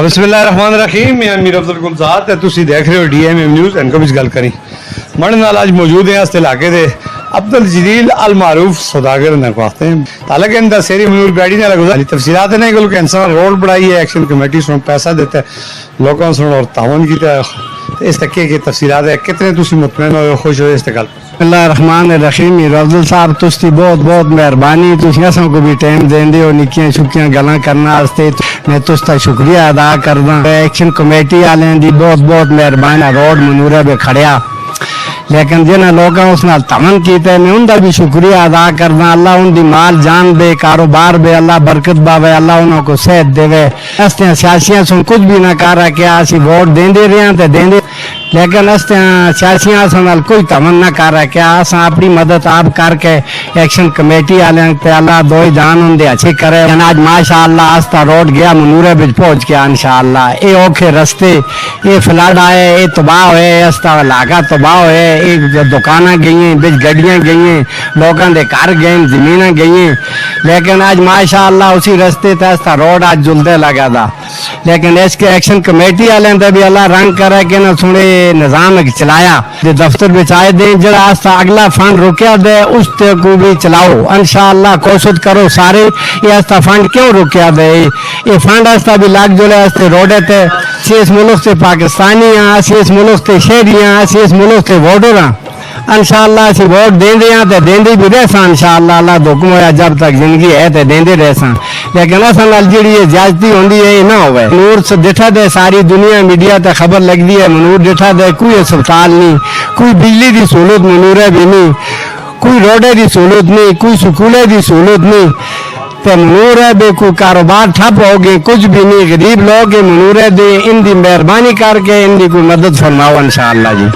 बिस्मिल्लाहिर्रहमानिर्रहीम। मैं अमीर अब्दुल गुलजार ते तुसी देख रहे हो DMM न्यूज़। इनको भी गल करी मड़े नाल आज मौजूद है इस इलाके दे अब्दुल जलील अल मारूफ सौदागर ने कहते हैं हालांकि इन दसेरी मनूर बैडी ने गुजारी तफसीलात नहीं गुल के इंसान रोड बढ़ाई है एक्शन कमेटी सुन पैसा देता है लोगों सुन और तावन की इस तक की तफसीलात है कितने तुसी मुतमईन हो खुश हो इस गल बिस्मिल्लाहिर्रहमानिर्रहीम। अब्दुल साहब तुसी बहुत बहुत मेहरबानी तुसी असां को भी टाइम देंदे हो निक्कियां शुक्कियां गल्लां करने वास्ते मैं तुसदा शुक्रिया अदा करदा। एक्शन कमेटी वालें दी बहुत बहुत मेहरबानी रोड मनूरा पे खड़िया लेकिन जिन्हें लोगों उस नाल तमन किया मैं उनका भी शुक्रिया अदा करदा। अल्लाह उनकी माल जान दे कारोबार दे अल्लाह बरकत पावे अल्लाह उन्होंने सेहत देवे। अस्ते सियासियां सुन कुछ भी ना कर रहा क्या असी वोट देंदे रहे ते देंदे लेकिन अस्ते सियासियां नाल कोई तमन ना कर रहा क्या अस अपनी मदद आप करके एक्शन कमेटी वाले अल्लाह दो ही जान उनके अच्छे करे। आज माशाअल्लाह आस्ता रोड गया मनूरे बिच पहुंच गया इंशाअल्लाह। ये औखे रस्ते ये फ्लड आए ये तबाह होए अस्ता इलाका तबाह होए दुकाना गई बिच गड्डियां गई लोगों के घर गए जमीन गई लेकिन आज माशाअल्लाह उसी रस्ते तस्ता रोड आज जुलते लगा था। लेकिन इसके एक्शन कमेटी वाले भी अल्लाह रंग करे कि ना सुने निजाम चलाया दफ्तर बिच आए दे जरा आस्ता अगला फंड रुकया दे उस को भी चलाओ इंशाअल्लाह कोशिश करो सारे ये आस्ता फंड क्यों रुकया दे ये फंड आस्ता भी लाग जुले आस्ते रोडे ते इस मुल्क से पाकिस्तानी हाँ इस मुल्क से शहरी हाँ इस मुल्क से वोटर हाँ इंशाअल्लाह असी वोट देंदे हाँ तो देंदे भी रह इंशाअल्लाह अल्लाह दा हुक्म होया जब तक जिंदगी है तो देंदे रह लेकिन असल नाल जिहड़ी ज्यादती होंदी है ना होवे। मनूर से दिठा दे सारी दुनिया मीडिया ते खबर लगती है मनूर दिठा दे कोई अस्पताल नहीं कोई बिजली की सहूलत मनूर भी नहीं कोई रोडे की सहूलत नहीं कोई स्कूलों की सहूलत नहीं तो मनूर है बे कोई कारोबार ठप हो गए कुछ भी नहीं गरीब लोग मनूर है दे इनकी मेहरबानी करके इनकी कोई मदद फरमाओ इंशाअल्लाह जी।